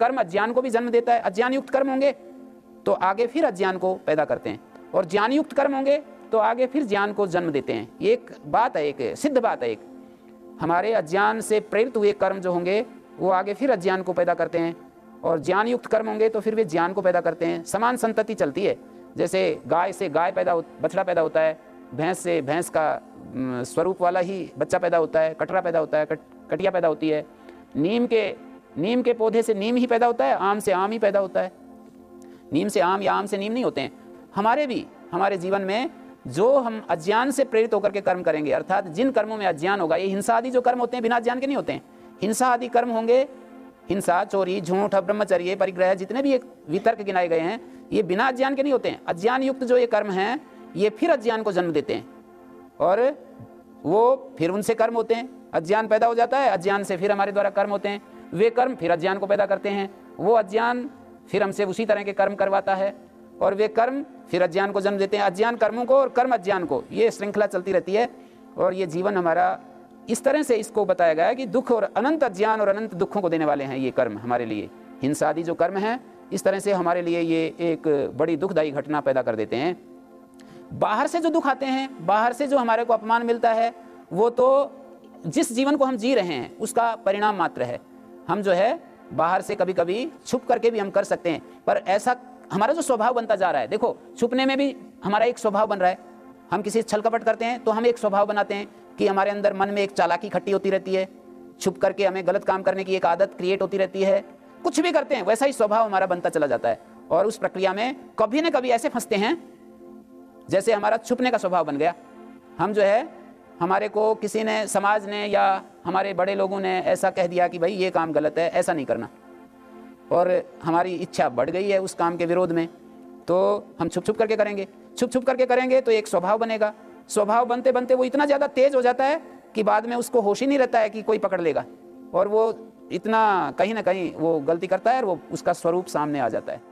कर्म अज्ञान को भी जन्म देता है। अज्ञान युक्त कर्म होंगे तो आगे फिर अज्ञान को पैदा करते हैं, और ज्ञान युक्त कर्म होंगे तो आगे फिर ज्ञान को जन्म देते हैं। ये एक बात है, एक सिद्ध बात है। एक हमारे अज्ञान से प्रेरित हुए कर्म जो होंगे वो आगे फिर अज्ञान को पैदा करते हैं, और ज्ञान युक्त कर्म होंगे तो फिर वे ज्ञान को पैदा करते हैं। समान संतति चलती है। जैसे गाय से गाय बछड़ा पैदा होता है, भैंस से भैंस का स्वरूप वाला ही बच्चा पैदा होता है, कटरा पैदा होता है, कटिया पैदा होती है। नीम के पौधे से नीम ही पैदा होता है, आम से आम ही पैदा होता है। नीम से आम या आम से नीम नहीं होते हैं। हमारे जीवन में जो हम अज्ञान से प्रेरित होकर के कर्म करेंगे, अर्थात जिन कर्मों में अज्ञान होगा, ये हिंसा आदि जो कर्म होते हैं बिना अज्ञान के नहीं होते हैं। हिंसा आदि कर्म होंगे, हिंसा, चोरी, झूठ, ब्रह्मचर्य, परिग्रह, जितने भी एक वितर्क गिनाए गए हैं, ये बिना अज्ञान के नहीं होते हैं। अज्ञान युक्त जो ये कर्म हैं ये फिर अज्ञान को जन्म देते हैं, और वो फिर उनसे कर्म होते हैं। अज्ञान पैदा हो जाता है, अज्ञान से फिर हमारे द्वारा कर्म होते हैं। वे कर्म फिर अज्ञान को पैदा करते हैं, वो अज्ञान फिर हमसे उसी तरह के कर्म करवाता है, और वे कर्म फिर अज्ञान को जन्म देते हैं। अज्ञान कर्मों को और कर्म अज्ञान को, ये श्रृंखला चलती रहती है। और ये जीवन हमारा इस तरह से इसको बताया गया है कि दुख और अनंत अज्ञान और अनंत दुखों को देने वाले हैं ये कर्म हमारे लिए। हिंसा आदि जो कर्म हैं इस तरह से हमारे लिए ये एक बड़ी दुखदायी घटना पैदा कर देते हैं। बाहर से जो दुख आते हैं, बाहर से जो हमारे को अपमान मिलता है, वो तो जिस जीवन को हम जी रहे हैं उसका परिणाम मात्र है। हम जो है बाहर से कभी कभी छुप करके भी हम कर सकते हैं, पर ऐसा हमारा जो स्वभाव बनता जा रहा है, देखो छुपने में भी हमारा एक स्वभाव बन रहा है। हम किसी छल कपट करते हैं तो हम एक स्वभाव बनाते हैं कि हमारे अंदर मन में एक चालाकी खट्टी होती रहती है, छुप करके हमें गलत काम करने की एक आदत क्रिएट होती रहती है। कुछ भी करते हैं वैसा ही स्वभाव हमारा बनता चला जाता है, और उस प्रक्रिया में कभी न कभी ऐसे फंसते हैं जैसे हमारा छुपने का स्वभाव बन गया। हम जो है, हमारे को किसी ने, समाज ने या हमारे बड़े लोगों ने ऐसा कह दिया कि भाई ये काम गलत है, ऐसा नहीं करना, और हमारी इच्छा बढ़ गई है उस काम के विरोध में, तो हम छुप छुप करके करेंगे। छुप छुप करके करेंगे तो एक स्वभाव बनेगा। स्वभाव बनते बनते वो इतना ज़्यादा तेज हो जाता है कि बाद में उसको होश ही नहीं रहता है कि कोई पकड़ लेगा, और वो इतना कहीं ना कहीं वो गलती करता है और वो उसका स्वरूप सामने आ जाता है।